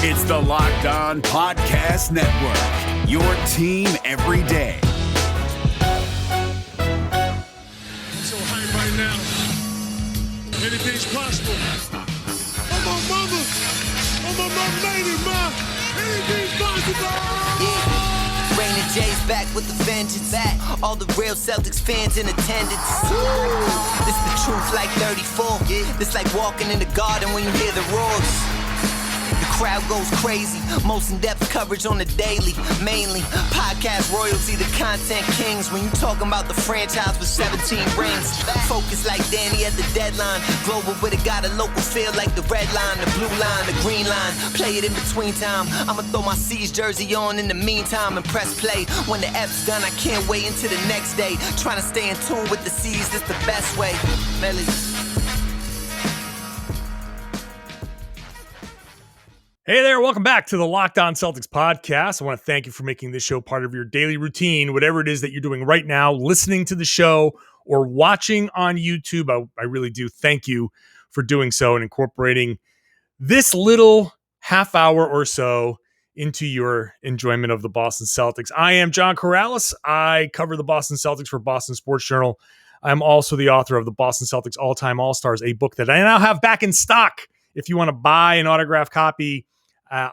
It's the Locked On Podcast Network, your team every day. So hype right now. Anything's possible. I'm on my lady, ma. Anything's possible. Yeah. Rain and J's back with the vengeance. All the real Celtics fans in attendance. This the truth like 34. This like walking in the garden when you hear the roars. The crowd goes crazy. Most in-depth coverage on the daily. Mainly podcast royalty, the content kings. When you talking about the franchise with 17 rings. Focus like Danny at the deadline. Global but it got a local feel like the red line, the blue line, the green line. Play it in between time. I'ma throw my C's jersey on in the meantime and press play. When the F's done, I can't wait until the next day. Trying to stay in tune with the C's, this the best way. Melodies. Hey there, welcome back to the Locked On Celtics podcast. I want to thank you for making this show part of your daily routine, whatever it is that you're doing right now, listening to the show or watching on YouTube. I really do thank you for doing so and incorporating this little half hour or so into your enjoyment of the Boston Celtics. I am John Karalis. I cover the Boston Celtics for Boston Sports Journal. I'm also the author of the Boston Celtics All-Time All-Stars, a book that I now have back in stock. If you want to buy an autographed copy,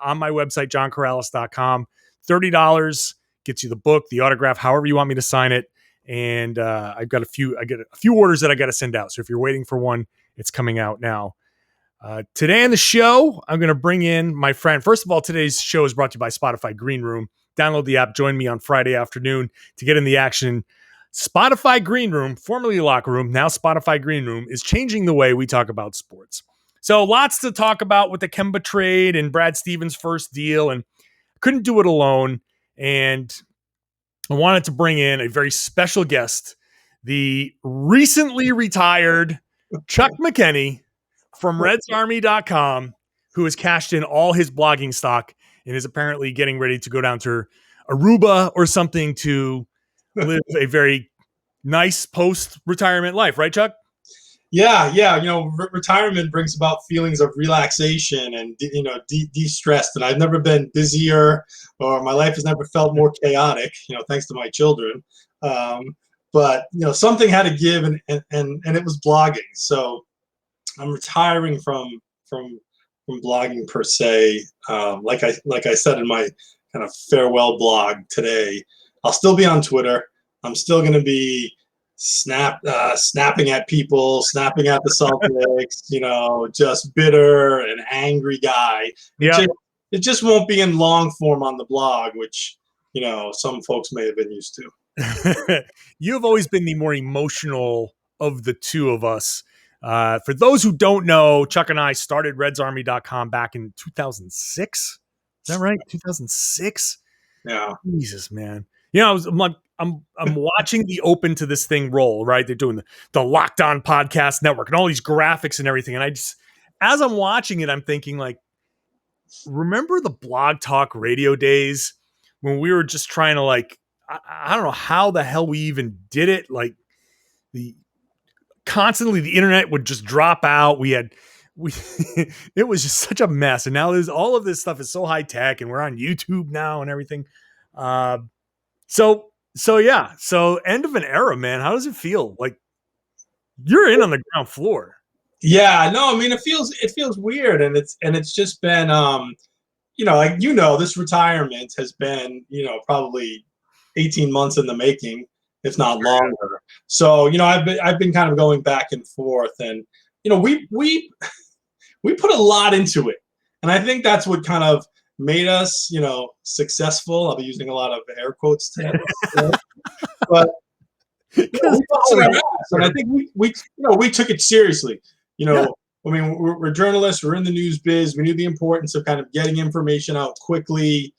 on my website, johnkaralis.com, $30 gets you the book, the autograph, however you want me to sign it. And I get a few orders that I got to send out. So if you're waiting for one, it's coming out now. Today on the show, I'm going to bring in my friend. First of all, today's show is brought to you by Spotify Green Room. Download the app. Join me on Friday afternoon to get in the action. Spotify Green Room, formerly Locker Room, now Spotify Green Room, is changing the way we talk about sports. So lots to talk about with the Kemba trade and Brad Stevens' first deal, and couldn't do it alone. And I wanted to bring in a very special guest, the recently retired Chuck McKenney from RedsArmy.com, who has cashed in all his blogging stock and is apparently getting ready to go down to Aruba or something to live a very nice post-retirement life. Right, Chuck? Yeah. Retirement brings about feelings of relaxation and, de-stressed. And I've never been busier, or my life has never felt more chaotic, thanks to my children. But something had to give, and it was blogging. So I'm retiring from blogging per se. Like I said in my kind of farewell blog today, I'll still be on Twitter. I'm still going to be snapping at people, snapping at the Celtics, just bitter and angry guy. Yeah. It just won't be in long form on the blog, which, some folks may have been used to. You've always been the more emotional of the two of us. For those who don't know, Chuck and I started RedsArmy.com back in 2006. Is that right? 2006? Yeah. Jesus, man. I'm watching the open to this thing roll, right? They're doing the Locked On Podcast Network and all these graphics and everything. And as I'm watching it, I'm thinking like, remember the Blog Talk Radio days when we were just trying to I don't know how the hell we even did it. Like constantly the internet would just drop out. It was just such a mess. And now all of this stuff is so high tech and we're on YouTube now and everything. So end of an era, man. How does it feel? Like you're in on the ground floor. Yeah, no, I mean it feels weird, and it's just been this retirement has been probably 18 months in the making, if not longer. So I've been kind of going back and forth, and we put a lot into it, and I think that's what kind of made us, successful. I'll be using a lot of air quotes today, but we busted our ass, and I think we took it seriously. I mean, we're journalists. We're in the news biz. We knew the importance of kind of getting information out quickly,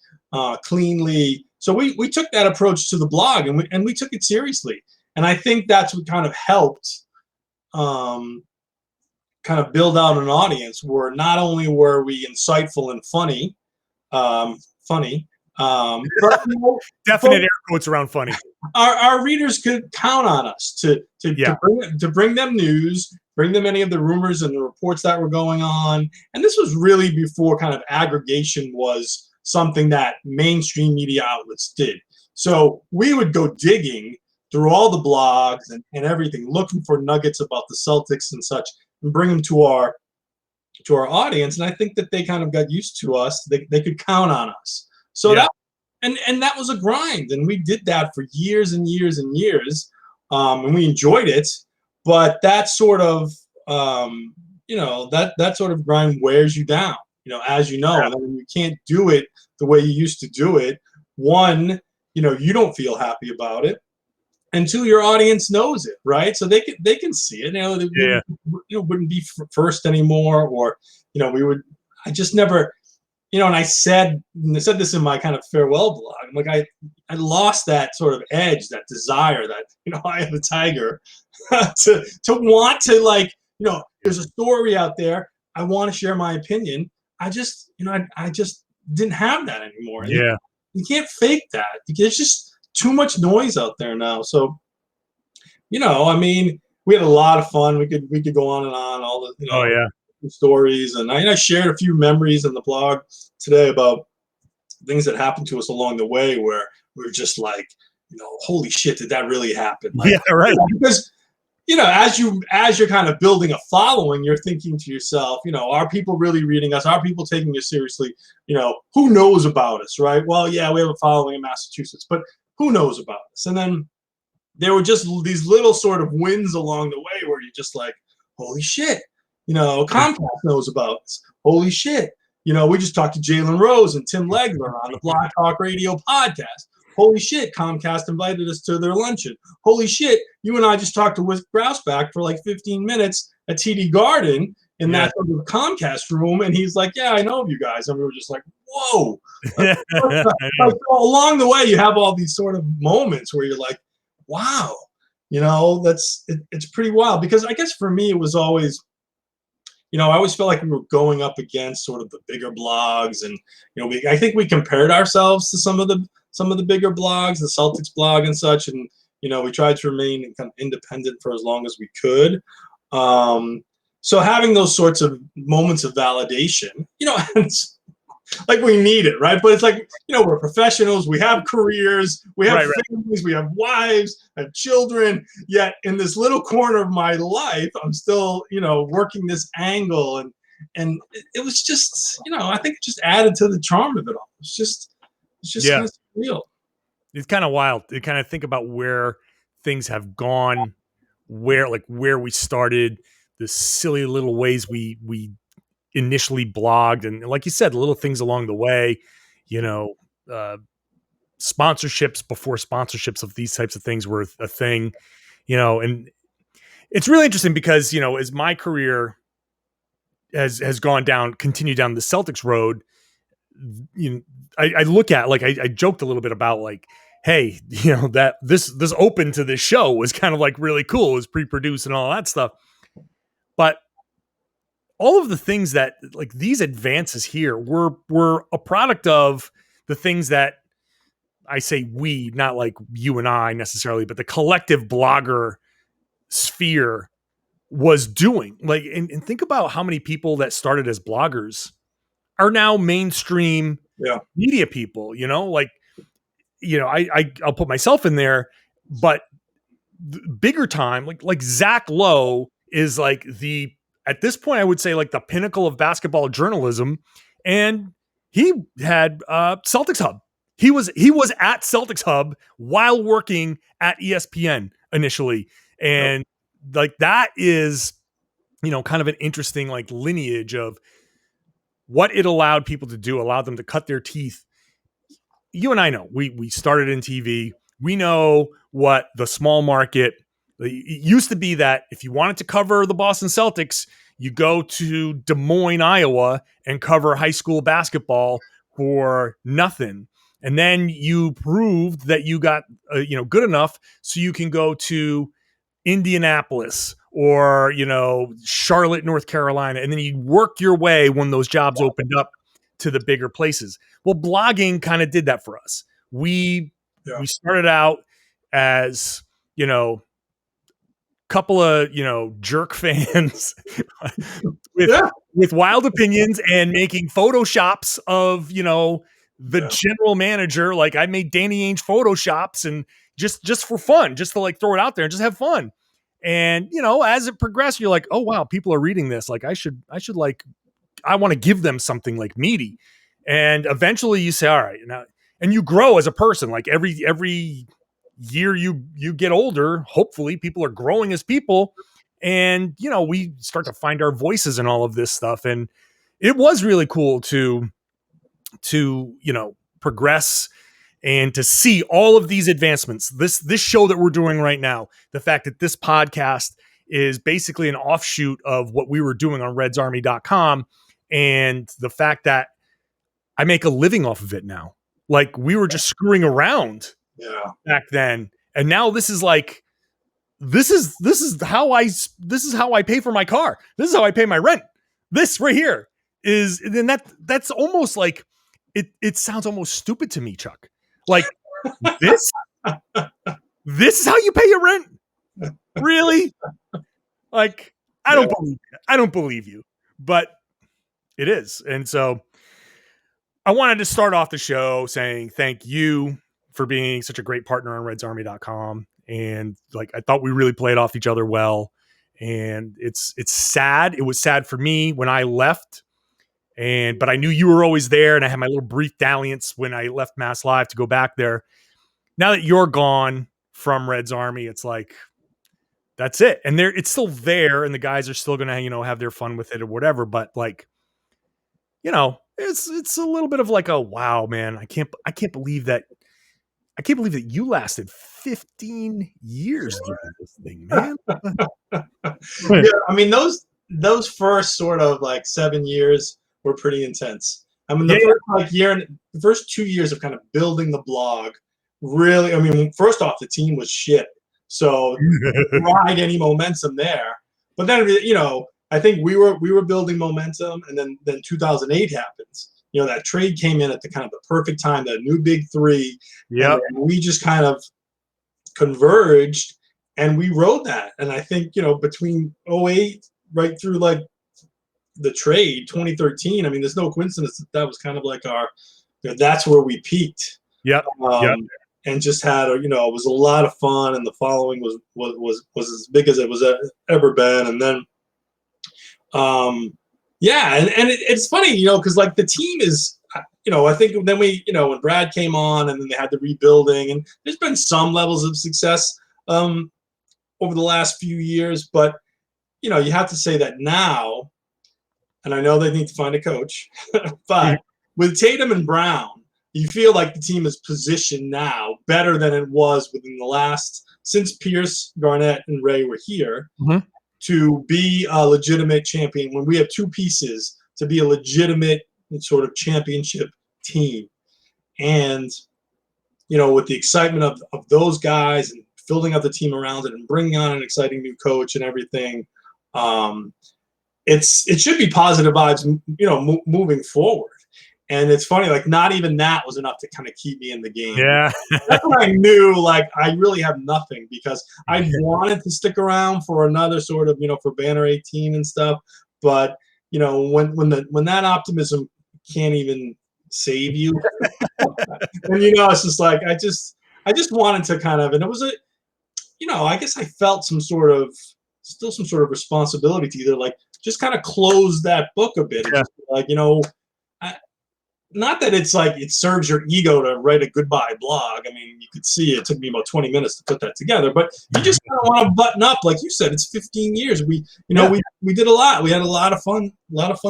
cleanly. So we took that approach to the blog, and we took it seriously. And I think that's what kind of helped kind of build out an audience where not only were we insightful and funny, but, definite air quotes around funny. Our readers could count on us to bring them news, bring them any of the rumors and the reports that were going on. And this was really before kind of aggregation was something that mainstream media outlets did. So we would go digging through all the blogs and everything, looking for nuggets about the Celtics and such, and bring them to our audience. And I think that they kind of got used to us. They could count on us. So that that was a grind, and we did that for years and years and years, and we enjoyed it. But that sort of that sort of grind wears you down, as you know, and then you can't do it the way you used to do it. One, you don't feel happy about it, and two, your audience knows it, right? So they can see it. Wouldn't be first anymore, or we would. I just never. And I said this in my kind of farewell blog. I'm like, I lost that sort of edge, that desire, that I am a tiger, to want to, like, there's a story out there. I want to share my opinion. I just I just didn't have that anymore. And you can't fake that. There's just too much noise out there now. So, I mean, we had a lot of fun. We could go on and on. All the stories, and I shared a few memories in the blog today about things that happened to us along the way where we were just like, holy shit, did that really happen? Like, because as you're kind of building a following, you're thinking to yourself, are people really reading us? Are people taking us seriously? Who knows about us, right? Well, yeah, we have a following in Massachusetts, but who knows about us? And then there were just these little sort of wins along the way where you're just like, holy shit. Comcast knows about us. Holy shit. We just talked to Jalen Rose and Tim Legler on the Block Talk Radio podcast. Holy shit, Comcast invited us to their luncheon. Holy shit, you and I just talked to Wick Grouseback for like 15 minutes at TD Garden in that sort of Comcast room, and he's like, yeah, I know of you guys. And we were just like, whoa. So along the way, you have all these sort of moments where you're like, wow, it's pretty wild. Because I guess for me, it was always, I always felt like we were going up against sort of the bigger blogs, and I think we compared ourselves to some of the bigger blogs, the Celtics blog and such, and we tried to remain kind of independent for as long as we could. So having those sorts of moments of validation, it's like we need it, right? But it's like, we're professionals, we have careers, we have families, we have wives, have children, yet in this little corner of my life, I'm still, working this angle. And it was just, I think it just added to the charm of it all. It's just kind of real. It's kind of wild. You kind of think about where things have gone, where we started, the silly little ways we initially blogged, and like you said, little things along the way, sponsorships before sponsorships of these types of things were a thing, and it's really interesting because, as my career has continued down the Celtics road, I look at, like, I joked a little bit about, like, hey, that this open to this show was kind of like really cool. It was pre-produced and all that stuff. But all of the things that, like, these advances here were a product of the things that, I say we, not like you and I necessarily, but the collective blogger sphere was doing. Like, and think about how many people that started as bloggers are now mainstream media people, I'll put myself in there, but bigger time, like Zach Lowe is like at this point, I would say, like, the pinnacle of basketball journalism. And he had Celtics Hub. He was at Celtics Hub while working at ESPN initially. And like, that is, kind of an interesting, like, lineage of what it allowed people to do, allowed them to cut their teeth. You and I know we started in TV. We know what the small market, it used to be, that if you wanted to cover the Boston Celtics, you go to Des Moines, Iowa, and cover high school basketball for nothing. And then you proved that you got, good enough so you can go to Indianapolis or, Charlotte, North Carolina. And then you work your way, when those jobs opened up, to the bigger places. Well, blogging kind of did that for us. We started out as, couple of, jerk fans with Yeah. with wild opinions and making photoshops of, the general manager. Like I made Danny Ainge photoshops and just for fun, just to like throw it out there and just have fun. And, as it progressed, you're like, oh wow, people are reading this. Like I should like, I want to give them something like meaty. And eventually you say, all right, and you grow as a person. Like every year you get older, hopefully people are growing as people. And, we start to find our voices in all of this stuff. And it was really cool to progress and to see all of these advancements. This show that we're doing right now, the fact that this podcast is basically an offshoot of what we were doing on redsarmy.com, and the fact that I make a living off of it now. Like we were just screwing around back then. And now this is like, this is how I pay for my car. This is how I pay my rent. This right here is, and that's almost like, it sounds almost stupid to me, Chuck. Like this is how you pay your rent? Really? Like, I don't believe you, but it is. And so I wanted to start off the show saying thank you for being such a great partner on redsarmy.com. And like, I thought we really played off each other well. And it's sad. It was sad for me when I left. But I knew you were always there, and I had my little brief dalliance when I left Mass Live to go back there. Now that you're gone from Reds Army, it's like, that's it. And it's still there, and the guys are still going to, have their fun with it or whatever. But like, it's a little bit of like a wow, man. I can't believe that. I can't believe that you lasted 15 years doing this thing, man. Yeah, I mean those first sort of like 7 years were pretty intense. I mean, the first 2 years of kind of building the blog, really. I mean, first off, the team was shit, so ride any momentum there. But then, I think we were building momentum, and then 2008 happens. That trade came in at the kind of the perfect time, that new big three. Yeah, we just kind of converged, and we rode that. And I think between 2008 right through like the trade 2013, I mean, there's no coincidence that was kind of like our, that's where we peaked. Yep. And just had it was a lot of fun, and the following was as big as it was ever been. And then it's funny, because like the team is, I think then when Brad came on, and then they had the rebuilding, and there's been some levels of success over the last few years, but you have to say that now, and I know they need to find a coach, but with Tatum and Brown, you feel like the team is positioned now better than it was within the last, since Pierce, Garnett, and Ray were here, to be a legitimate champion. When we have two pieces to be a legitimate sort of championship team. And, with the excitement of those guys and filling up the team around it and bringing on an exciting new coach and everything, it should be positive vibes, moving forward. And it's funny, like not even that was enough to kind of keep me in the game. Yeah. That's when I knew, like, I really have nothing, because I wanted to stick around for another sort of, for Banner 18 and stuff. But, when that optimism can't even save you, and, it's just like, I just wanted to kind of, and it was I guess I felt still some sort of responsibility to either like just kind of close that book a bit. Yeah. Just like, not that it's like it serves your ego to write a goodbye blog. I mean, you could see it took me about 20 minutes to put that together, but you just kind of want to button up. Like you said, it's 15 years. We did a lot. We had a lot of fun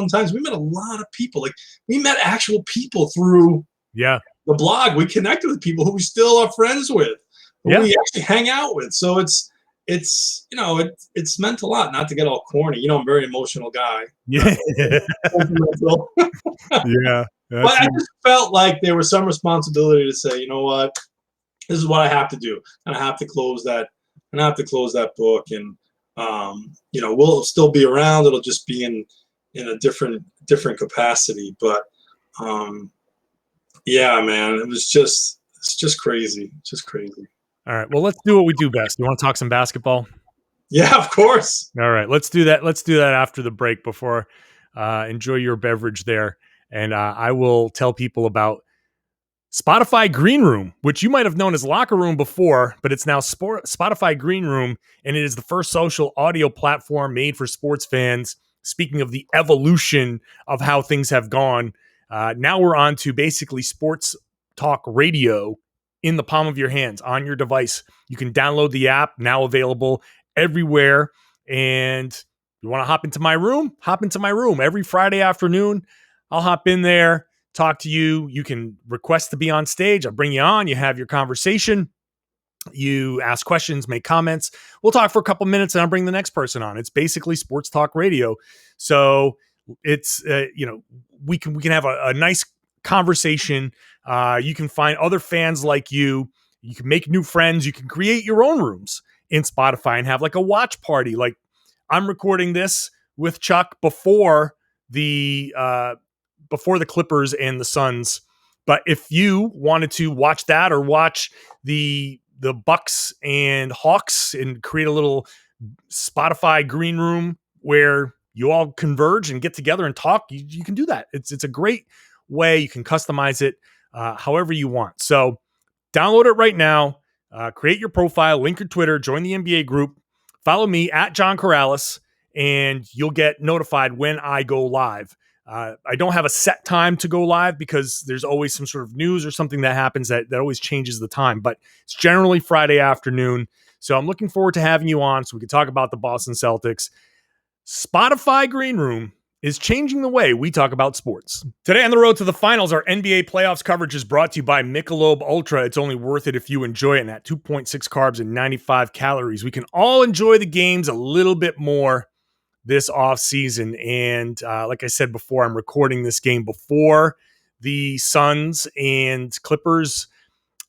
times. We met a lot of people. Like we met actual people through the blog. We connected with people who we still are friends with, who we actually hang out with. So it's meant a lot. Not to get all corny. I'm a very emotional guy. Yeah. Yeah. But I just felt like there was some responsibility to say, you know what, this is what I have to do, and I have to close that. And I have to close that book, and we'll still be around. It'll just be in a different capacity. But yeah, man, it's just crazy, just crazy. All right, well, let's do what we do best. You want to talk some basketball? Yeah, of course. All right, let's do that. Let's do that after the break. Before enjoy your beverage there, and I will tell people about Spotify Green Room, which you might have known as Locker Room before, but it's now Spotify Green Room, and it is the first social audio platform made for sports fans. Speaking of the evolution of how things have gone, now we're on to basically sports talk radio in the palm of your hands on your device. You can download the app, now available everywhere. And you want to hop into my room? Hop into my room. Every Friday afternoon, I'll hop in there, talk to you. You can request to be on stage. I'll bring you on. You have your conversation. You ask questions, make comments. We'll talk for a couple minutes and I'll bring the next person on. It's basically sports talk radio. So it's, we can have a nice conversation. You can find other fans like you. You can make new friends. You can create your own rooms in Spotify and have like a watch party. Like I'm recording this with Chuck before the Clippers and the Suns. But if you wanted to watch that or watch the Bucks and Hawks and create a little Spotify green room where you all converge and get together and talk, you can do that. It's a great way. You can customize it however you want. So download it right now. Create your profile, link your Twitter, join the NBA group, follow me at John Karalis, and you'll get notified when I go live. I don't have a set time to go live because there's always some sort of news or something that happens that always changes the time, but it's generally Friday afternoon. So I'm looking forward to having you on so we can talk about the Boston Celtics. Spotify Green Room is changing the way we talk about sports. Today on the road to the finals, our NBA playoffs coverage is brought to you by Michelob Ultra. It's only worth it if you enjoy it. And at 2.6 carbs and 95 calories, we can all enjoy the games a little bit more this off season. And like I said before, I'm recording this game before the Suns and Clippers.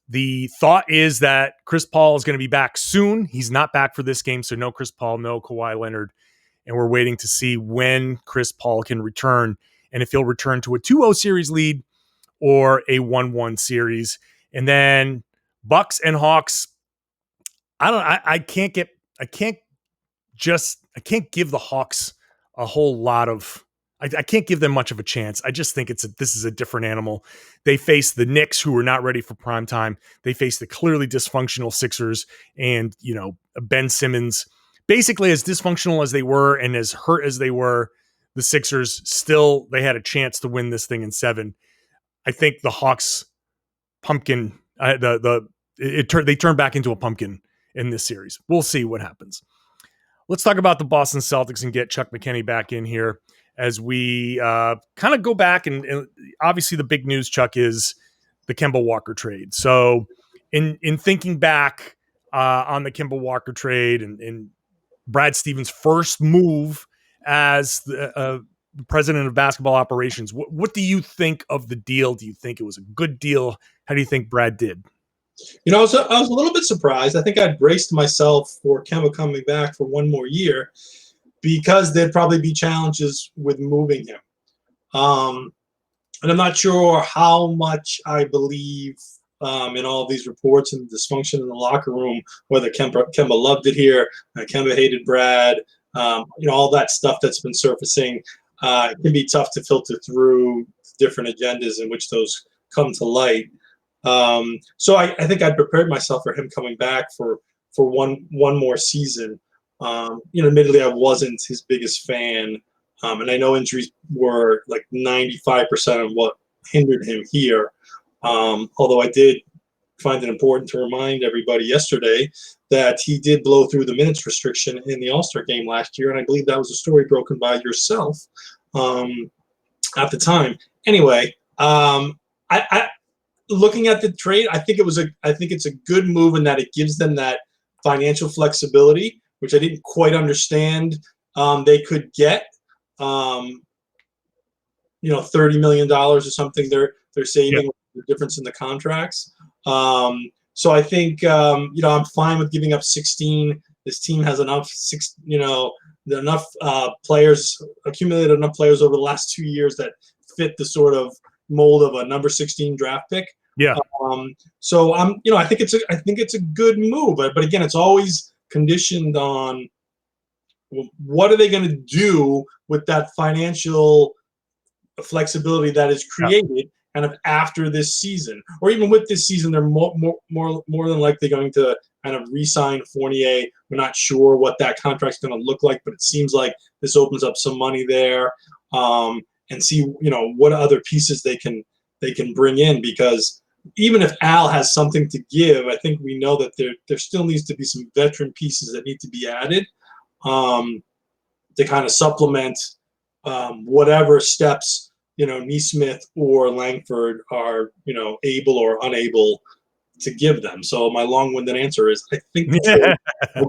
The thought is that Chris Paul is going to be back soon. He's not back for this game, so no Chris Paul, no Kawhi Leonard. And we're waiting to see when Chris Paul can return and if he'll return to a 2-0 series lead or a 1-1 series. And then Bucks and Hawks, I can't give the Hawks a whole lot of, I can't give them much of a chance. I just think this is a different animal. They face the Knicks, who are not ready for prime time. They face the clearly dysfunctional Sixers and, Ben Simmons. Basically, as dysfunctional as they were and as hurt as they were, the Sixers still, they had a chance to win this thing in 7. I think the Hawks pumpkin, they turned back into a pumpkin in this series. We'll see what happens. Let's talk about the Boston Celtics and get Chuck McKenney back in here as we kind of go back. And obviously the big news, Chuck, is the Kemba Walker trade. So in thinking back on the Kemba Walker trade and Brad Stevens' first move as the president of basketball operations, what do you think of the deal? Do you think it was a good deal? How do you think Brad did? I was a little bit surprised. I think I'd braced myself for Kemba coming back for one more year because there'd probably be challenges with moving him. And I'm not sure how much I believe in all of these reports and dysfunction in the locker room, whether Kemba loved it here, Kemba hated Brad, all that stuff that's been surfacing. It can be tough to filter through different agendas in which those come to light. So I think I'd prepared myself for him coming back for one more season. Admittedly, I wasn't his biggest fan, and I know injuries were like 95% of what hindered him here. Although I did find it important to remind everybody yesterday that he did blow through the minutes restriction in the All-Star game last year, and I believe that was a story broken by yourself at the time. Anyway, I looking at the trade, I think it's a good move in that it gives them that financial flexibility, which I didn't quite understand they could get. $30 million or something they're saving. Yep. The difference in the contracts. So I think I'm fine with giving up 16. This team has enough players, accumulated enough players over the last 2 years that fit the sort of mold of a number 16 draft pick. Yeah. So I think it's a good move, but again, it's always conditioned on what are they going to do with that financial flexibility that is created kind of after this season, or even with this season, they're more than likely going to kind of re-sign Fournier. We're not sure what that contract's going to look like, but it seems like this opens up some money there, and see, what other pieces they can bring in, because even if Al has something to give, I think we know that there still needs to be some veteran pieces that need to be added to kind of supplement whatever steps Nesmith or Langford are able or unable to give them. So my long-winded answer is I think I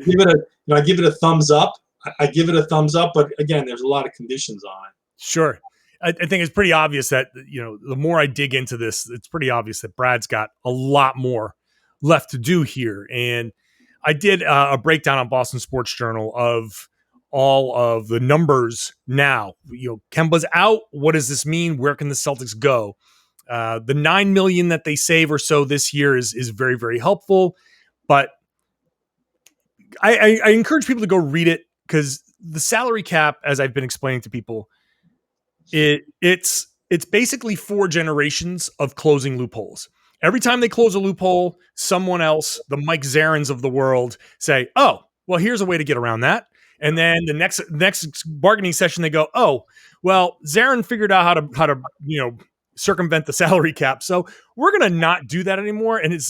give it a thumbs up. I give it a thumbs up, but again, there's a lot of conditions on it. Sure. I think it's pretty obvious that, the more I dig into this, it's pretty obvious that Brad's got a lot more left to do here. And I did a breakdown on Boston Sports Journal of all of the numbers now. Kemba's out. What does this mean? Where can the Celtics go? The $9 million that they save or so this year is very, very helpful. But I encourage people to go read it, because the salary cap, as I've been explaining to people, it's basically 4 generations of closing loopholes. Every time they close a loophole, someone else, the Mike Zarins of the world, say, "Oh, well, here's a way to get around that." And then the next bargaining session, they go, "Oh, well, Zarin figured out how to circumvent the salary cap, so we're going to not do that anymore." And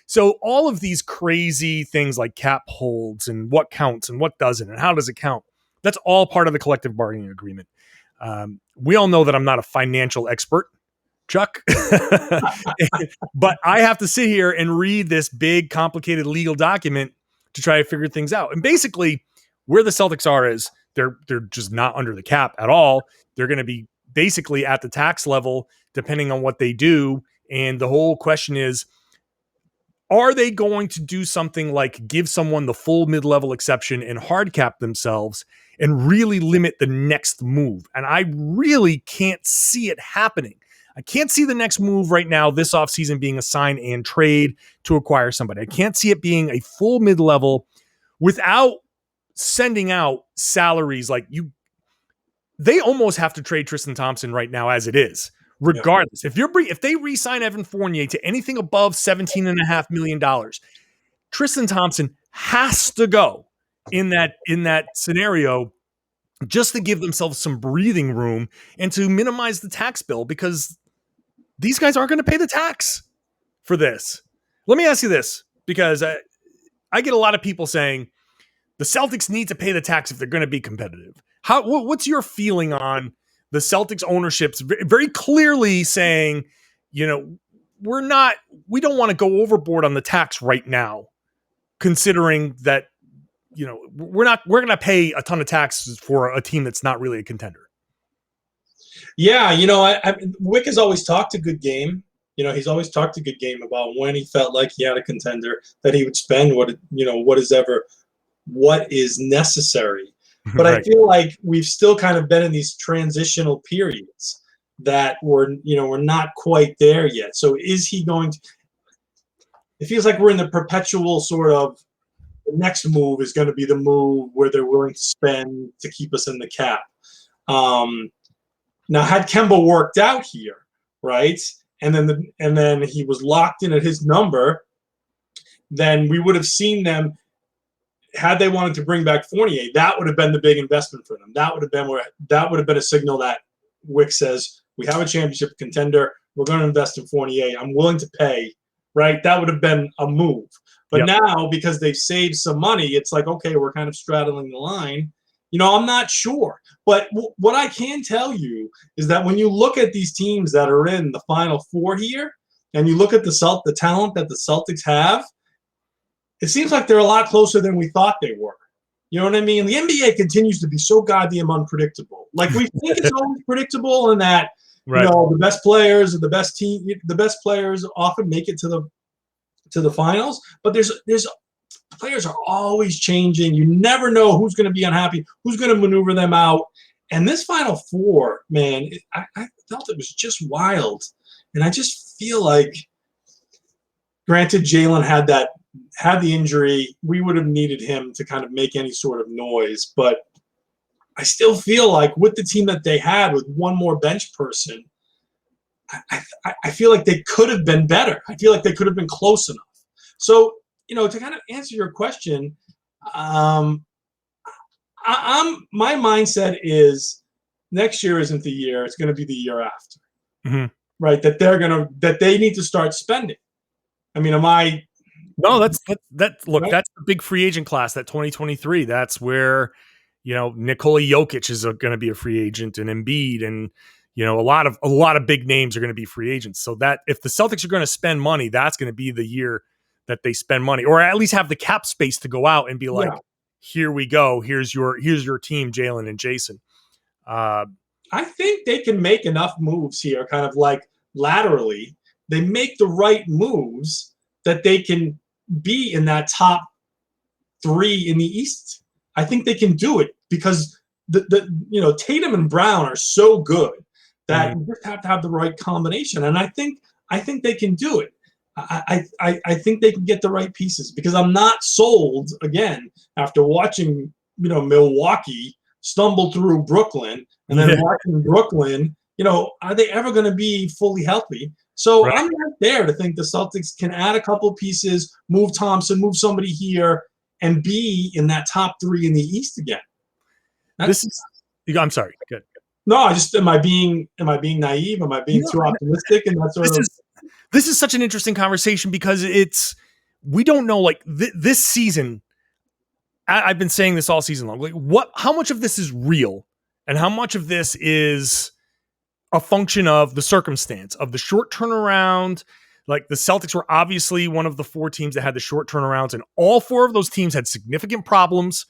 so all of these crazy things like cap holds and what counts and what doesn't and how does it count, that's all part of the collective bargaining agreement. We all know that I'm not a financial expert, Chuck, but I have to sit here and read this big, complicated legal document to try to figure things out. And basically, where the Celtics are is they're just not under the cap at all. They're going to be basically at the tax level, depending on what they do. And the whole question is, are they going to do something like give someone the full mid-level exception and hard cap themselves and really limit the next move? And I really can't see it happening. I can't see the next move right now this offseason being a sign and trade to acquire somebody. I can't see it being a full mid-level without sending out salaries like they almost have to trade Tristan Thompson right now as it is, regardless. Yeah. If they re-sign Evan Fournier to anything above $17.5 million, Tristan Thompson has to go in that scenario, just to give themselves some breathing room and to minimize the tax bill, because these guys aren't going to pay the tax for this. Let me ask you this, because I get a lot of people saying the Celtics need to pay the tax if they're going to be competitive. What's your feeling on the Celtics ownership's very clearly saying, we don't want to go overboard on the tax right now, considering that, we're going to pay a ton of taxes for a team that's not really a contender. Yeah, Wick has always talked a good game. He's always talked a good game about when he felt like he had a contender, that he would spend what is necessary. But right. I feel like we've still kind of been in these transitional periods that we're not quite there yet. So is he going to? It feels like we're in the perpetual sort of, the next move is going to be the move where they're willing to spend to keep us in the cap. Now, had Kemba worked out here, right, and then he was locked in at his number, then we would have seen them. Had they wanted to bring back Fournier, that would have been the big investment for them. That would have been a signal that Wick says, we have a championship contender. We're going to invest in Fournier. I'm willing to pay, right? That would have been a move. But now, because they've saved some money, it's like, okay, we're kind of straddling the line. I'm not sure. But what I can tell you is that when you look at these teams that are in the Final Four here, and you look at the talent that the Celtics have, it seems like they're a lot closer than we thought they were. You know what I mean? The NBA continues to be so goddamn unpredictable. Like, we think it's always predictable, and that the best players or the best players often make it to the finals. But there's players are always changing. You never know who's going to be unhappy, who's going to maneuver them out. And this Final Four, man, I felt it was just wild. And I just feel like, granted, Jalen had the injury, we would have needed him to kind of make any sort of noise. But I still feel like with the team that they had, with one more bench person, I feel like they could have been better. I feel like they could have been close enough. So, to kind of answer your question, my mindset is next year isn't the year; it's going to be the year after, right? That they need to start spending. I mean, No, that's look, right? that's the big free agent class, that 2023. That's where, Nikola Jokic is going to be a free agent, and Embiid, and a lot of big names are going to be free agents. So that if the Celtics are going to spend money, that's going to be the year that they spend money, or at least have the cap space to go out and be like, here we go. Here's your team, Jalen and Jason. I think they can make enough moves here, kind of like laterally. They make the right moves that they can be in that top 3 in the East. I think they can do it because the Tatum and Brown are so good that you just have to have the right combination. And I think they can do it. I think they can get the right pieces, because I'm not sold again after watching Milwaukee stumble through Brooklyn and then watching Brooklyn. Are they ever going to be fully healthy? So I'm not there to think the Celtics can add a couple pieces, move Thompson, move somebody here, and be in that top 3 in the East again. I'm sorry. Good. No, am I being naive? Am I being too optimistic? And this is such an interesting conversation, because we don't know, like this season. I've been saying this all season long. Like how much of this is real, and how much of this is a function of the circumstance of the short turnaround. Like the Celtics were obviously one of the 4 teams that had the short turnarounds, and all 4 of those teams had significant problems.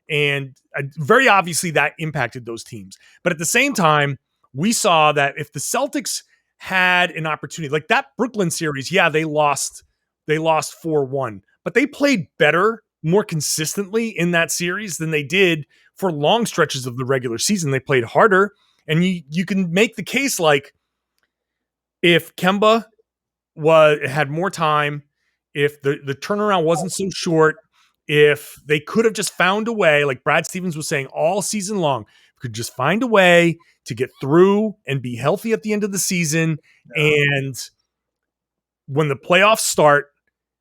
And very obviously that impacted those teams. But at the same time, we saw that if the Celtics had an opportunity, like that Brooklyn series, they lost 4-1, but they played better, more consistently in that series than they did for long stretches of the regular season. They played harder. And you can make the case, like, if Kemba had more time, if the turnaround wasn't so short, if they could have just found a way, like Brad Stevens was saying all season long, could just find a way to get through and be healthy at the end of the season. And when the playoffs start,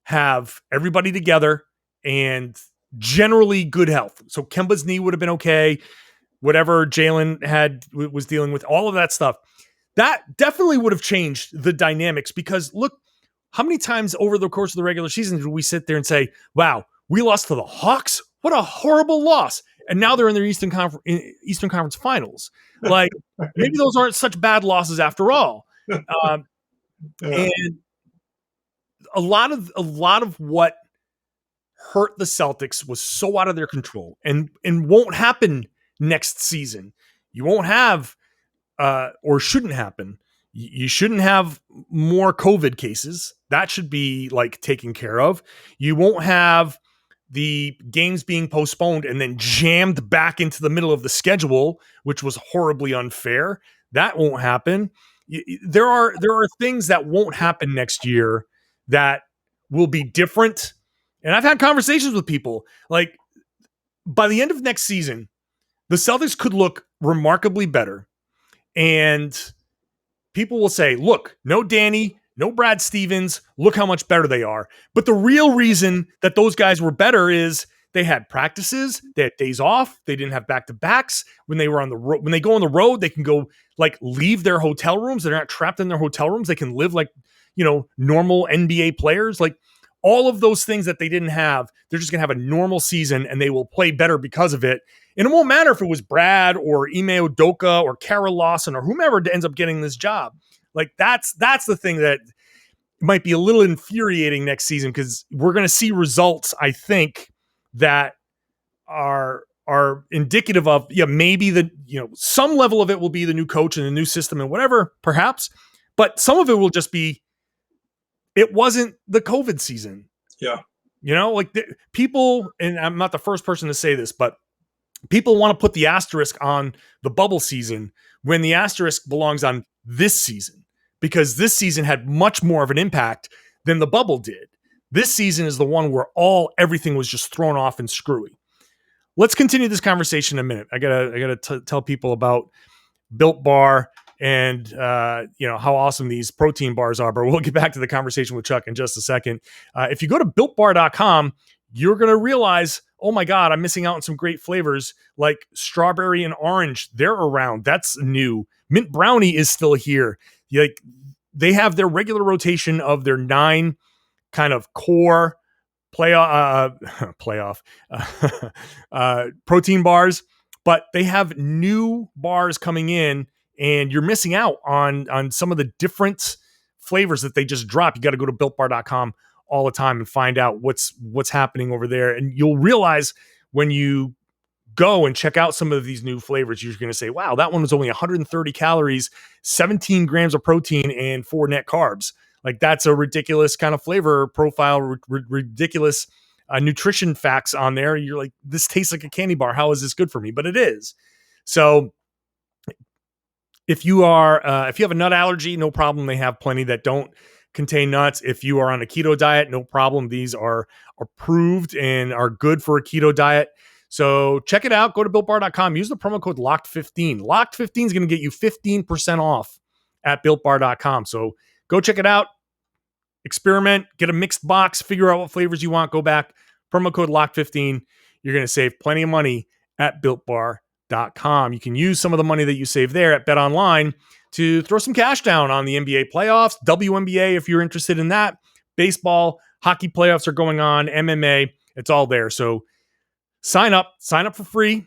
have everybody together and generally good health. So Kemba's knee would have been okay. Whatever Jalen was dealing with, all of that stuff, that definitely would have changed the dynamics. Because look, how many times over the course of the regular season did we sit there and say, wow, we lost to the Hawks? What a horrible loss. And now they're in their Eastern Conference Finals. Like, maybe those aren't such bad losses after all. And a lot of what hurt the Celtics was so out of their control and won't happen next season. You won't have, or shouldn't happen. You shouldn't have more COVID cases. That should be like taken care of. You won't have the games being postponed and then jammed back into the middle of the schedule, which was horribly unfair. That won't happen. There are things that won't happen next year that will be different. And I've had conversations with people, like, by the end of next season, the Celtics could look remarkably better. And people will say, look, no Danny, no Brad Stevens, look how much better they are. But the real reason that those guys were better is they had practices, they had days off, they didn't have back-to-backs. When they were on the road, when they go on the road, they can go, like, leave their hotel rooms. They're not trapped in their hotel rooms. They can live like, normal NBA players. Like, all of those things that they didn't have, they're just going to have a normal season and they will play better because of it. And it won't matter if it was Brad or Ime Udoka or Karalis or whomever ends up getting this job. Like, that's the thing that might be a little infuriating next season, because we're going to see results, I think, that are indicative of, maybe some level of it will be the new coach and the new system and whatever, perhaps, but some of it will just be, it wasn't the COVID season. Yeah. People, and I'm not the first person to say this, but people want to put the asterisk on the bubble season when the asterisk belongs on this season, because this season had much more of an impact than the bubble did. This season is the one where everything was just thrown off and screwy. let's continue this conversation in a minute. I gotta tell people about Built Bar and how awesome these protein bars are. But we'll get back to the conversation with Chuck in just a second. If you go to BuiltBar.com, you're gonna realize, oh my God, I'm missing out on some great flavors like strawberry and orange. They're around. That's new. Mint brownie is still here. They have their regular rotation of their 9 kind of core playoff protein bars, but they have new bars coming in, and you're missing out on some of the different flavors that they just drop. You got to go to builtbar.com all the time and find out what's happening over there. And you'll realize when you go and check out some of these new flavors, you're going to say, wow, that one was only 130 calories, 17 grams of protein, and 4 net carbs. Like, that's a ridiculous kind of flavor profile, ridiculous nutrition facts on there. You're like, this tastes like a candy bar. How is this good for me? But it is. So if you have a nut allergy, no problem. They have plenty that don't contain nuts. If you are on a keto diet, no problem. These are approved and are good for a keto diet. So check it out. Go to BuiltBar.com. Use the promo code LOCKED15. LOCKED15 is going to get you 15% off at BuiltBar.com. So go check it out. Experiment. Get a mixed box. Figure out what flavors you want. Go back. Promo code LOCKED15. You're going to save plenty of money at BuiltBar.com. You can use some of the money that you save there at BetOnline to throw some cash down on the NBA playoffs, WNBA if you're interested in that. Baseball, hockey playoffs are going on, MMA. It's all there. So sign up for free.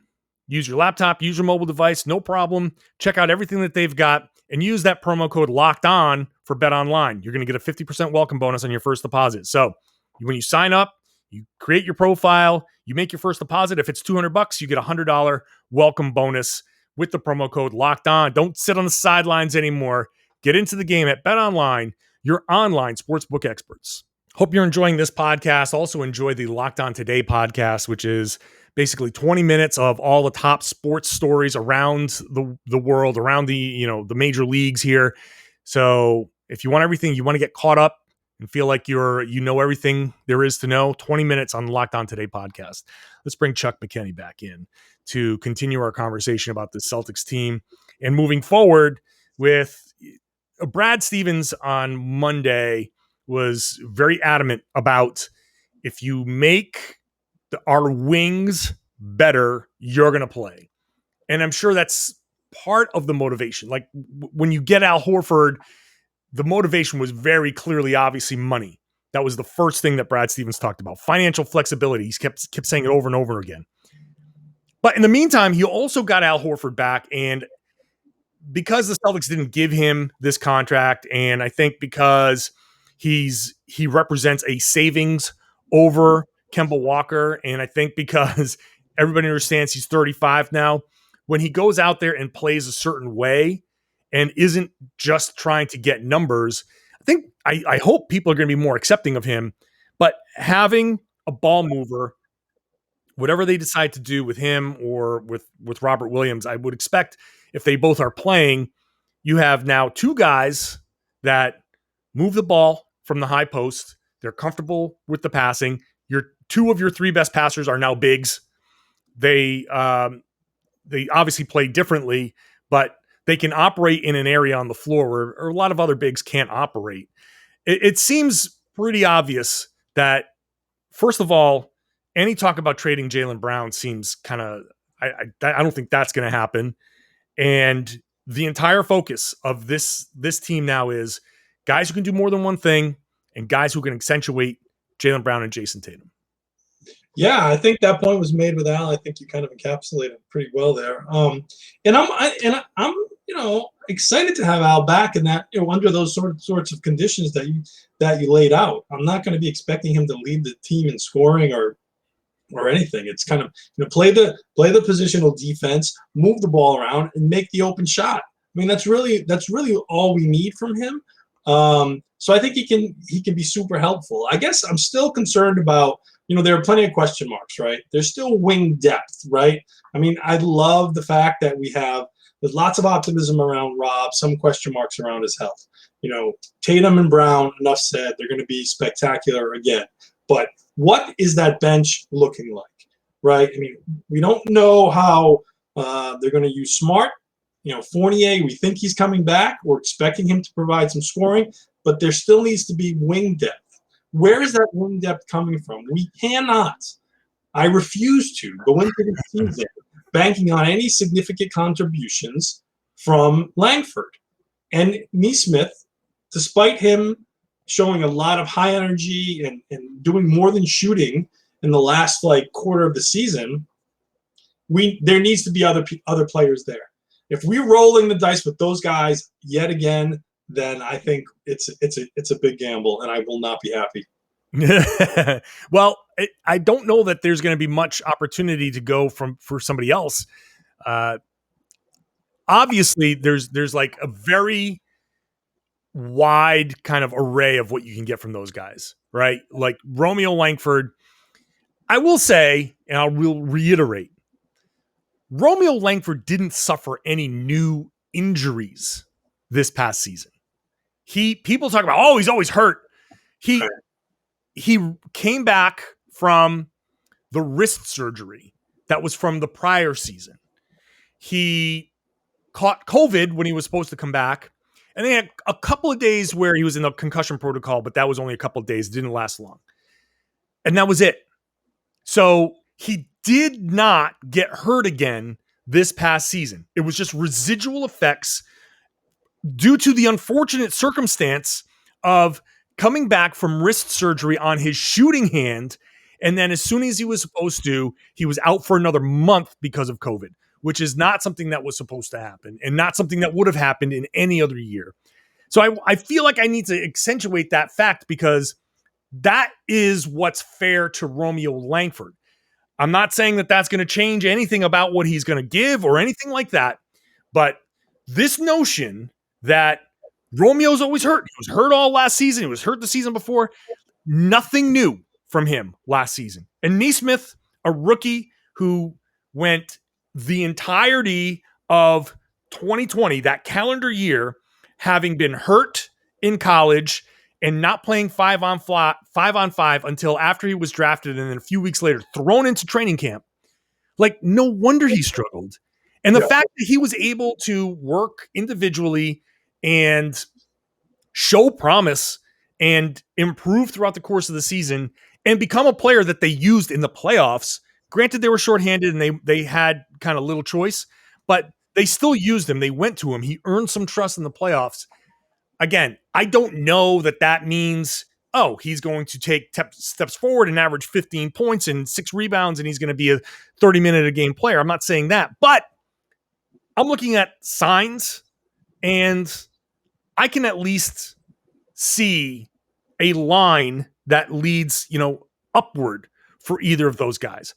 Use your laptop, use your mobile device, no problem. Check out everything that they've got and use that promo code Locked On for BetOnline. You're going to get a 50% welcome bonus on your first deposit. So when you sign up, you create your profile, you make your first deposit. If it's $200, you get a $100 welcome bonus with the promo code Locked On. Don't sit on the sidelines anymore. Get into the game at BetOnline, your online sportsbook experts. Hope you're enjoying this podcast. Also enjoy the Locked On Today podcast, which is basically 20 minutes of all the top sports stories around the world, around the major leagues here. So if you want everything, you want to get caught up and feel like you know everything there is to know, 20 minutes on the Locked On Today podcast. Let's bring Chuck McKenney back in to continue our conversation about the Celtics team and moving forward with Brad Stevens on Monday was very adamant about, if you make our wings better, you're going to play. And I'm sure that's part of the motivation. Like when you get Al Horford, the motivation was very clearly, obviously, money. That was the first thing that Brad Stevens talked about. Financial flexibility. He kept saying it over and over again. But in the meantime, he also got Al Horford back. And because the Celtics didn't give him this contract, and I think because he represents a savings over Kemba Walker, and I think because everybody understands he's 35 now, when he goes out there and plays a certain way and isn't just trying to get numbers, I hope people are going to be more accepting of him. But having a ball mover, whatever they decide to do with him or with Robert Williams, I would expect if they both are playing, you have now 2 guys that move the ball from the high post. They're comfortable with the passing. 2 of your 3 best passers are now bigs. They obviously play differently, but they can operate in an area on the floor where a lot of other bigs can't operate. It seems pretty obvious that, first of all, any talk about trading Jaylen Brown seems kind of, I don't think that's going to happen. And the entire focus of this team now is guys who can do more than one thing and guys who can accentuate Jaylen Brown and Jason Tatum. Yeah, I think that point was made with Al. I think you kind of encapsulated it pretty well there. And I'm excited to have Al back in that, under those sorts of conditions that you laid out. I'm not going to be expecting him to lead the team in scoring or anything. It's kind of play the positional defense, move the ball around, and make the open shot. I mean, that's really all we need from him. So I think he can be super helpful. I guess I'm still concerned about, there are plenty of question marks, right? There's still wing depth, right? I mean, I love the fact that there's lots of optimism around Rob, some question marks around his health. Tatum and Brown, enough said, they're going to be spectacular again. But what is that bench looking like? right? I mean, we don't know how they're going to use Smart. Fournier, we think he's coming back. We're expecting him to provide some scoring, but there still needs to be wing depth. Where is that wing depth coming from? We cannot. I refuse to go into the season banking on any significant contributions from Langford. And Nesmith, despite him showing a lot of high energy and doing more than shooting in the last quarter of the season, there needs to be other players there. If we're rolling the dice with those guys yet again, then I think it's a big gamble, and I will not be happy. Well, I don't know that there's going to be much opportunity to go for somebody else. Obviously, there's like a very wide kind of array of what you can get from those guys, right? Like Romeo Langford. I will say, and I will reiterate, Romeo Langford didn't suffer any new injuries this past season. People talk about, he's always hurt. He came back from the wrist surgery that was from the prior season. He caught COVID when he was supposed to come back. And they had a couple of days where he was in the concussion protocol, but that was only a couple of days. It didn't last long. And that was it. So he did not get hurt again this past season. It was just residual effects due to the unfortunate circumstance of coming back from wrist surgery on his shooting hand. And then as soon as he was supposed to, he was out for another month because of COVID, which is not something that was supposed to happen and not something that would have happened in any other year. So I feel like I need to accentuate that fact because that is what's fair to Romeo Langford. I'm not saying that that's going to change anything about what he's going to give or anything like that. But this notion that Romeo's always hurt, he was hurt all last season, he was hurt the season before, nothing new from him last season. And Nesmith, a rookie who went the entirety of 2020, that calendar year, having been hurt in college and not playing 5-on-5 until after he was drafted and then a few weeks later thrown into training camp. Like, no wonder he struggled. And the fact that he was able to work individually and show promise and improve throughout the course of the season and become a player that they used in the playoffs. Granted, they were shorthanded and they had kind of little choice, but they still used him. They went to him. He earned some trust in the playoffs. Again, I don't know that means, he's going to take steps forward and average 15 points and 6 rebounds and he's going to be a 30-minute-a-game player. I'm not saying that, but I'm looking at signs and I can at least see a line that leads, upward for either of those guys.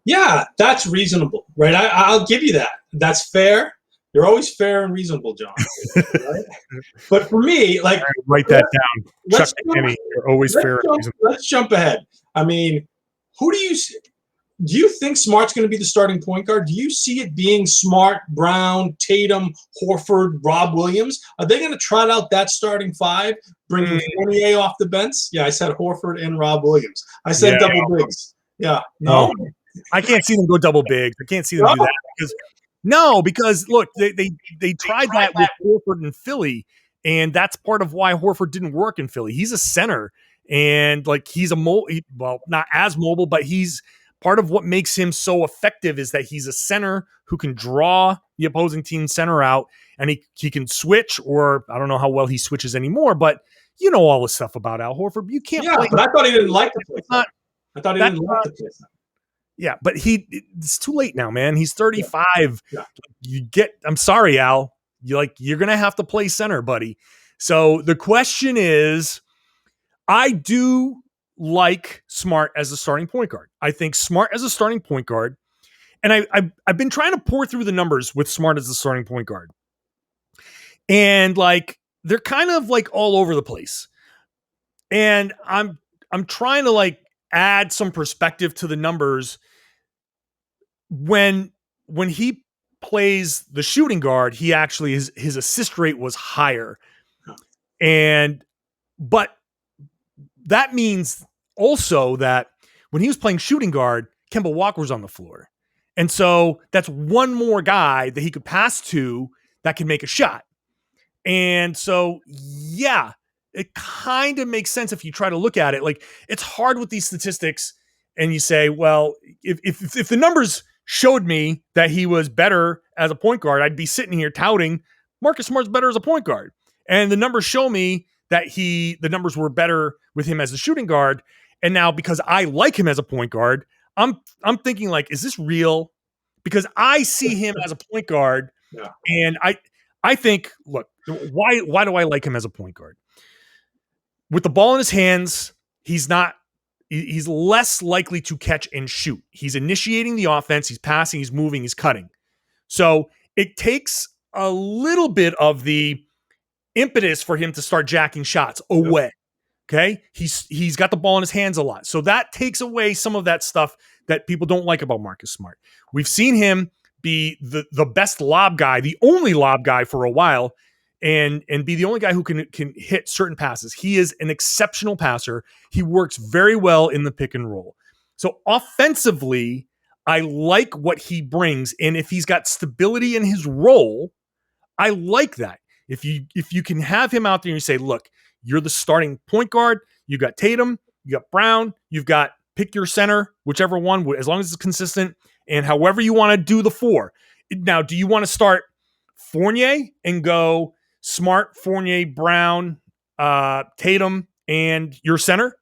Yeah, that's reasonable, right? I'll give you that. That's fair. You're always fair and reasonable, John. Right? But for me, write that down. Chuck McKenney, you're always fair and reasonable. Let's jump ahead. I mean, who do you think Smart's going to be the starting point guard? Do you see it being Smart, Brown, Tatum, Horford, Rob Williams? Are they going to trot out that starting five, bringing Fournier off the bench? Yeah, I said Horford and Rob Williams. I said double bigs. Yeah. No. I can't see them go double bigs. I can't see them do that because look, they tried that with Horford in Philly, and that's part of why Horford didn't work in Philly. He's a center, and he's not as mobile, but he's part of what makes him so effective is that he's a center who can draw the opposing team center out, and he can switch, or I don't know how well he switches anymore, but you know all the stuff about Al Horford. You can't play. But I thought he didn't like the place. I thought he didn't like the place. Yeah, but it's too late now, man. He's 35. Yeah. I'm sorry, Al. You're going to have to play center, buddy. So the question is, I do like Smart as a starting point guard. I think Smart as a starting point guard, and I've been trying to pour through the numbers with Smart as a starting point guard. And they're kind of all over the place. And I'm trying to add some perspective to the numbers. When he plays the shooting guard, he actually his assist rate was higher. But that means also that when he was playing shooting guard, Kemba Walker's on the floor. And so that's one more guy that he could pass to that can make a shot. And so, yeah, it kind of makes sense if you try to look at it. Like, it's hard with these statistics and you say, well, if the numbers showed me that he was better as a point guard, I'd be sitting here touting Marcus Smart's better as a point guard. And the numbers show me that the numbers were better with him as a shooting guard. And now because I like him as a point guard, I'm thinking like, is this real? Because I see him as a point guard, and I think, look, why do I like him as a point guard? With the ball in his hands, he's less likely to catch and shoot. He's initiating the offense, he's passing, he's moving, he's cutting. So it takes a little bit of the impetus for him to start jacking shots away. Okay. He's got the ball in his hands a lot. So that takes away some of that stuff that people don't like about Marcus Smart. We've seen him be the best lob guy, the only lob guy for a while, and be the only guy who can hit certain passes. He is an exceptional passer. He works very well in the pick and roll. So offensively, I like what he brings. And if he's got stability in his role, I like that. If you can have him out there and you say, look, you're the starting point guard. You got Tatum, you got Brown, you've got pick your center, whichever one, as long as it's consistent, and however you want to do the four. Now, do you want to start Fournier and go Smart, Fournier, Brown, Tatum, and your center,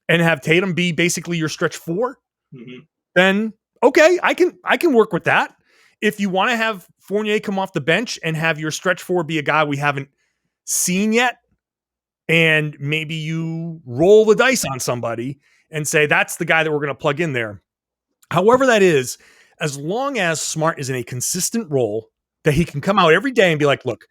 and have Tatum be basically your stretch four? Mm-hmm. Then okay, I can work with that. If you want to have Fournier come off the bench and have your stretch four be a guy we haven't seen yet, and maybe you roll the dice on somebody and say, that's the guy that we're going to plug in there. However that is, as long as Smart is in a consistent role that he can come out every day and be like, look,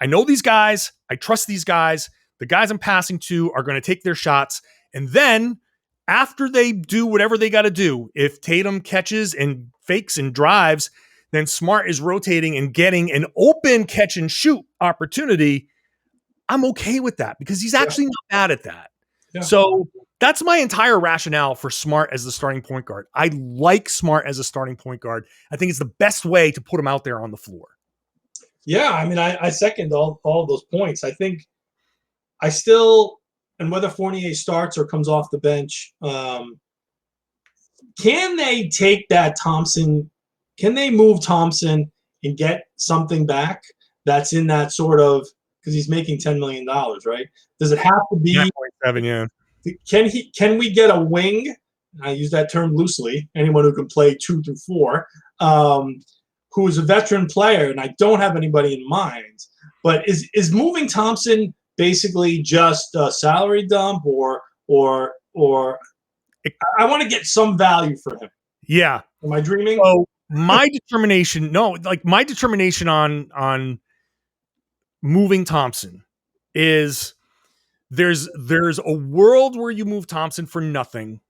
I know these guys. I trust these guys. The guys I'm passing to are going to take their shots. And then after they do whatever they got to do, if Tatum catches and fakes and drives, then Smart is rotating and getting an open catch and shoot opportunity. I'm okay with that because he's actually not bad at that. Yeah. So that's my entire rationale for Smart as the starting point guard. I like Smart as a starting point guard. I think it's the best way to put him out there on the floor. Yeah, I mean, I second all those points. I think I still, and whether Fournier starts or comes off the bench, can they take that Thompson? Can they move Thompson and get something back that's in that sort of, because he's making $10 million, right? Does it have to be 9.7? Yeah. Can we get a wing? I use that term loosely. Anyone who can play 2 through 4, who is a veteran player, and I don't have anybody in mind. But is moving Thompson basically just a salary dump, or I want to get some value for him? Yeah. Am I dreaming? So my determination on moving Thompson is there's a world where you move Thompson for nothing,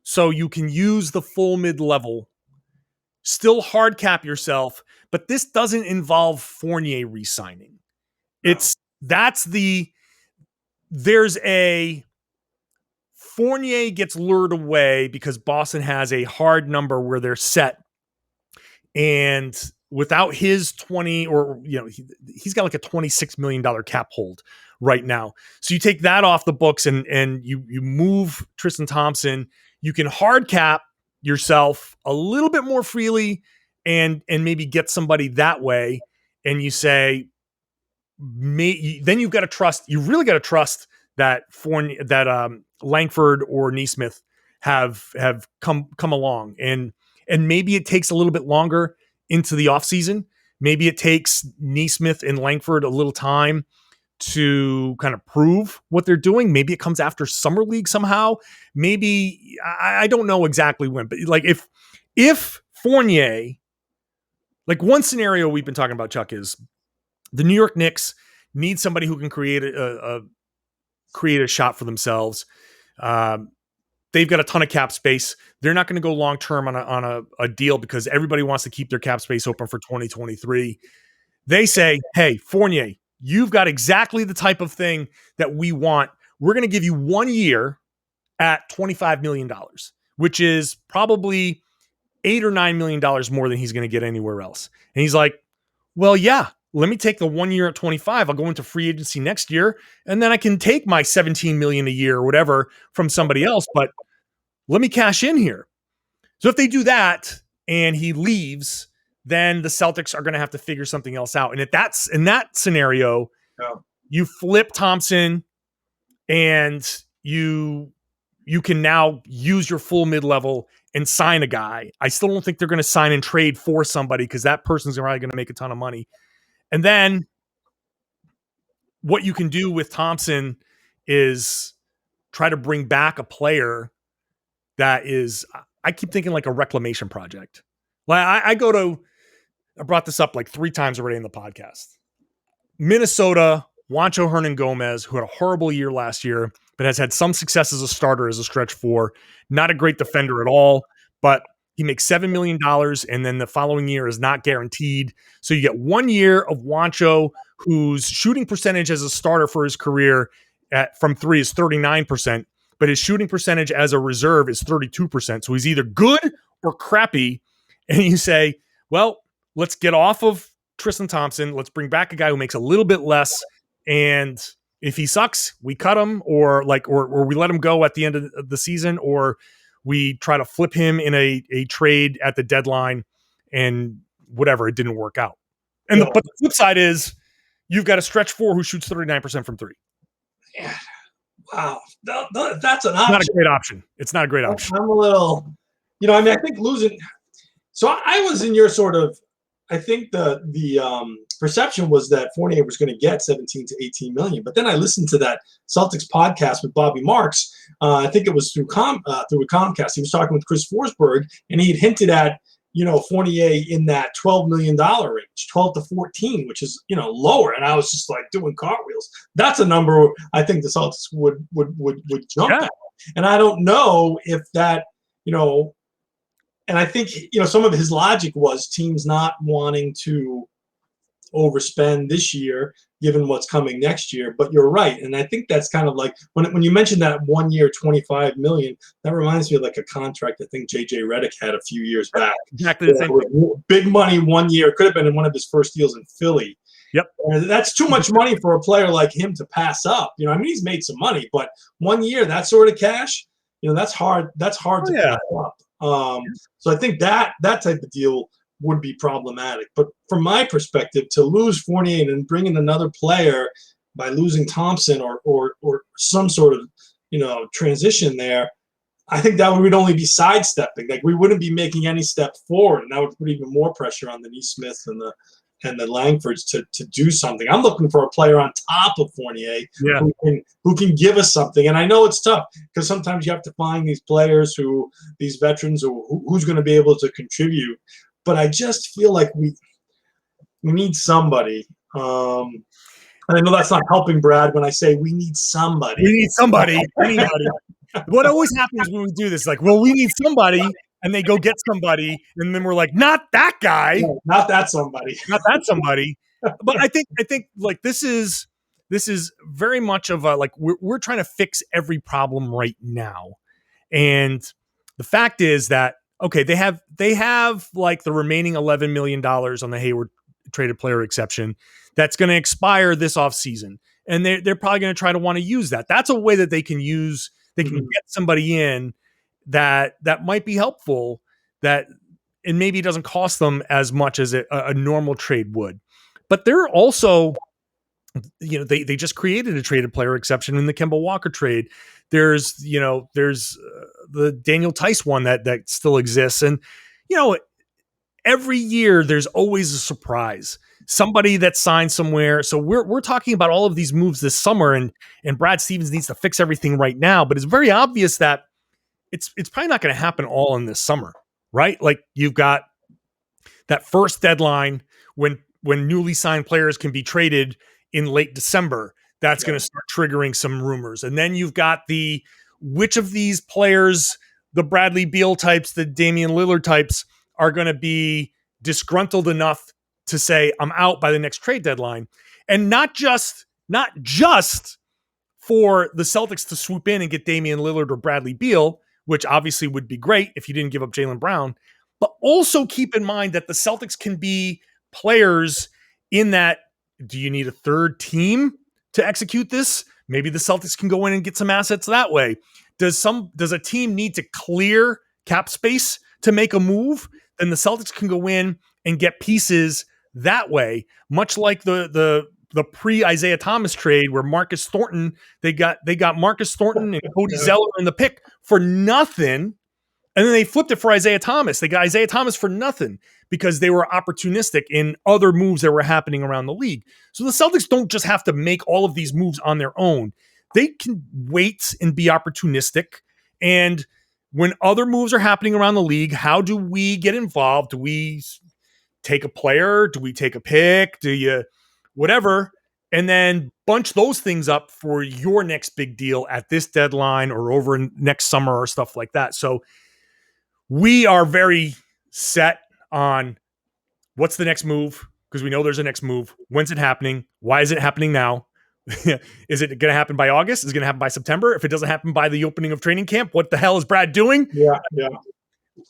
so you can use the full mid-level, still hard cap yourself, but this doesn't involve Fournier re-signing. No. Fournier gets lured away because Boston has a hard number where they're set, and without his 20, or he's got like a $26 million cap hold right now. So you take that off the books and you move Tristan Thompson. You can hard cap yourself a little bit more freely and maybe get somebody that way. And you say, then you've got to trust. You really got to trust that Langford or Nesmith have come along, and maybe it takes a little bit longer into the offseason. Maybe it takes Nesmith and Langford a little time to kind of prove what they're doing. Maybe it comes after summer league somehow. Maybe I don't know exactly when, but like if Fournier, like one scenario we've been talking about, Chuck, is the New York Knicks need somebody who can create a shot for themselves. They've got a ton of cap space. They're not going to go long term on a deal because everybody wants to keep their cap space open for 2023. They say, hey, Fournier, you've got exactly the type of thing that we want. We're going to give you 1 year at $25 million. which is probably $8 or $9 million more than he's going to get anywhere else. And he's like, well, yeah, let me take the 1 year at 25. I'll go into free agency next year, and then I can take my 17 million a year or whatever from somebody else, but let me cash in here. So if they do that and he leaves, then the Celtics are going to have to figure something else out. And if that's in that scenario, you flip Thompson and you can now use your full mid-level and sign a guy. I still don't think they're going to sign and trade for somebody because that person's probably going to make a ton of money. And then what you can do with Thompson is try to bring back a player that is, I keep thinking like a reclamation project. Like I brought this up like 3 times already in the podcast. Minnesota, Juancho Hernan-Gomez, who had a horrible year last year, but has had some success as a starter as a stretch 4. Not a great defender at all, but he makes $7 million, and then the following year is not guaranteed. So you get 1 year of Juancho, whose shooting percentage as a starter for his career from 3 is 39%, but his shooting percentage as a reserve is 32%. So he's either good or crappy. And you say, well, let's get off of Tristan Thompson. Let's bring back a guy who makes a little bit less. And if he sucks, we cut him or we let him go at the end of the season, or we try to flip him in a trade at the deadline and whatever, it didn't work out. And but the flip side is you've got a stretch 4 who shoots 39% from 3. Yeah. Wow. That's an option. Not a great option. It's not a great option. I'm a little, I think losing. So I was in your sort of, I think the perception was that Fournier was going to get 17 to 18 million. But then I listened to that Celtics podcast with Bobby Marks. I think it was through Comcast. He was talking with Chris Forsberg, and he had hinted at, Fournier in that $12 million range, 12 to 14, which is, lower. And I was just like doing cartwheels. That's a number I think the Celtics would jump at. And I don't know if that, and I think, some of his logic was teams not wanting to overspend this year, given what's coming next year. But you're right. And I think that's kind of like when you mentioned that 1 year, 25 million, that reminds me of like a contract I think JJ Redick had a few years back. Exactly the same thing. Big money 1 year. It could have been in one of his first deals in Philly. Yep. And that's too much money for a player like him to pass up. He's made some money, but 1 year, that sort of cash, that's hard. That's hard to pass up. So I think that type of deal would be problematic. But from my perspective, to lose Fournier and bring in another player by losing Thompson or some sort of transition there, I think that would only be sidestepping. Like we wouldn't be making any step forward, and that would put even more pressure on the Nesmith and the Langfords to do something. I'm looking for a player on top of Fournier who can give us something. And I know it's tough because sometimes you have to find these players these veterans who's going to be able to contribute. But I just feel like we need somebody. And I know that's not helping Brad when I say we need somebody. We need somebody. Anybody. What always happens when we do this, like, well, we need somebody, and they go get somebody, and then we're like, not that guy. No, not that somebody. Not that somebody. But I think like this is very much of a like we're trying to fix every problem right now. And the fact is that okay, they have like the remaining $11 million on the Hayward traded player exception that's going to expire this offseason. And they're probably going to try to want to use that. That's a way that they can use, they can get somebody in that might be helpful, and maybe it doesn't cost them as much as a normal trade would. But they're also, they just created a traded player exception in the Kemba Walker trade. There's the Daniel Tice one that still exists. And, every year there's always a surprise, somebody that signed somewhere. So we're talking about all of these moves this summer, and Brad Stevens needs to fix everything right now. But it's very obvious that it's probably not going to happen all in this summer, right? Like you've got that first deadline when newly signed players can be traded in late December. That's going to start triggering some rumors. And then you've got which of these players, the Bradley Beal types, the Damian Lillard types, are going to be disgruntled enough to say, I'm out by the next trade deadline. And not just for the Celtics to swoop in and get Damian Lillard or Bradley Beal, which obviously would be great if you didn't give up Jaylen Brown. But also keep in mind that the Celtics can be players in that. Do you need a third team to execute this? Maybe the Celtics can go in and get some assets that way. Does a team need to clear cap space to make a move? Then the Celtics can go in and get pieces that way, much like the pre-Isaiah Thomas trade where Marcus Thornton, they got Marcus Thornton and Cody Zeller in the pick for nothing. And then they flipped it for Isaiah Thomas. They got Isaiah Thomas for nothing because they were opportunistic in other moves that were happening around the league. So the Celtics don't just have to make all of these moves on their own. They can wait and be opportunistic. And when other moves are happening around the league, how do we get involved? Do we take a player? Do we take a pick? Do you whatever? And then bunch those things up for your next big deal at this deadline or over next summer or stuff like that. So we are very set on what's the next move because we know there's a next move. When's it happening? Why is it happening now? Is it going to happen by August? Is it going to happen by September? If it doesn't happen by the opening of training camp, what the hell is Brad doing? Yeah.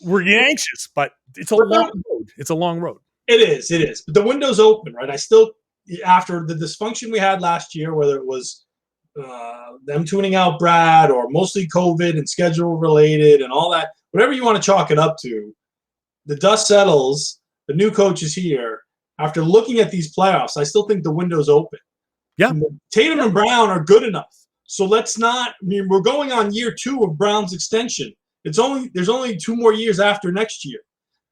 We're getting anxious, but it's a long road. It's a long road. It is. But the window's open, right? I still, after the dysfunction we had last year, whether it was them tuning out Brad or mostly COVID and schedule related and all that, whatever you want to chalk it up to, the dust settles, the new coach is here. After looking at these playoffs, I still think the window's open. Yeah. Tatum and Brown are good enough. So let's not, we're going on year 2 of Brown's extension. There's only 2 more years after next year,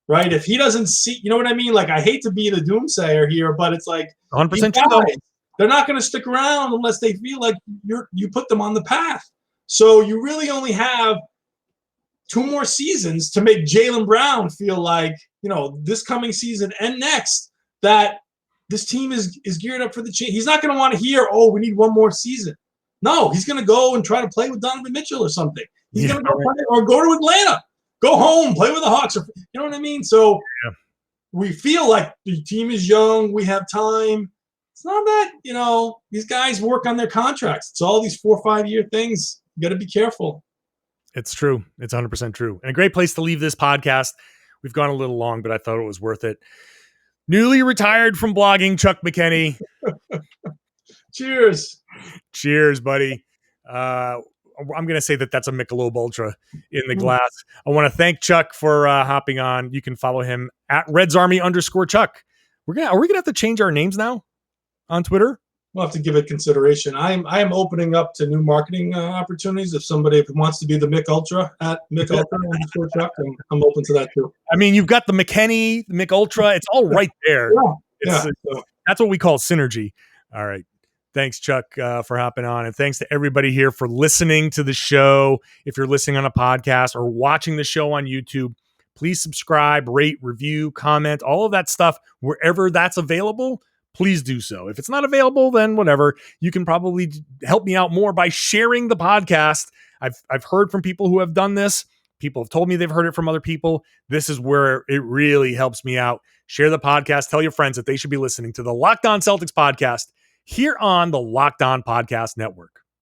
right? If he doesn't see, you know what I mean? Like, I hate to be the doomsayer here, but it's like, 100% guys, they're not going to stick around unless they feel like you put them on the path. So you really only have 2 more seasons to make Jaylen Brown feel like, this coming season and next, that this team is geared up for the change. He's not going to want to hear, we need 1 more season. No, he's going to go and try to play with Donovan Mitchell or something. He's going to go play or go to Atlanta, go home, play with the Hawks. Or, you know what I mean? So we feel like the team is young. We have time. It's not that, these guys work on their contracts. It's all these 4 or 5 year things. You got to be careful. It's true. It's 100% true. And a great place to leave this podcast. We've gone a little long, but I thought it was worth it. Newly retired from blogging, Chuck McKenney. Cheers. Cheers, buddy. I'm going to say that's a Michelob Ultra in the glass. I want to thank Chuck for hopping on. You can follow him at RedsArmy_Chuck. Are we going to have to change our names now on Twitter? We'll have to give it consideration. I am opening up to new marketing opportunities. If somebody wants to be the Mick Ultra at Mick Ultra_Chuck, I'm open to that too. I mean, you've got the McKenney, the Mick Ultra. It's all right there. That's what we call synergy. All right. Thanks, Chuck, for hopping on. And thanks to everybody here for listening to the show. If you're listening on a podcast or watching the show on YouTube, please subscribe, rate, review, comment, all of that stuff. Wherever that's available, please do so. If it's not available, then whatever. You can probably help me out more by sharing the podcast. I've heard from people who have done this. People have told me they've heard it from other people. This is where it really helps me out. Share the podcast. Tell your friends that they should be listening to the Locked On Celtics podcast here on the Locked On Podcast Network.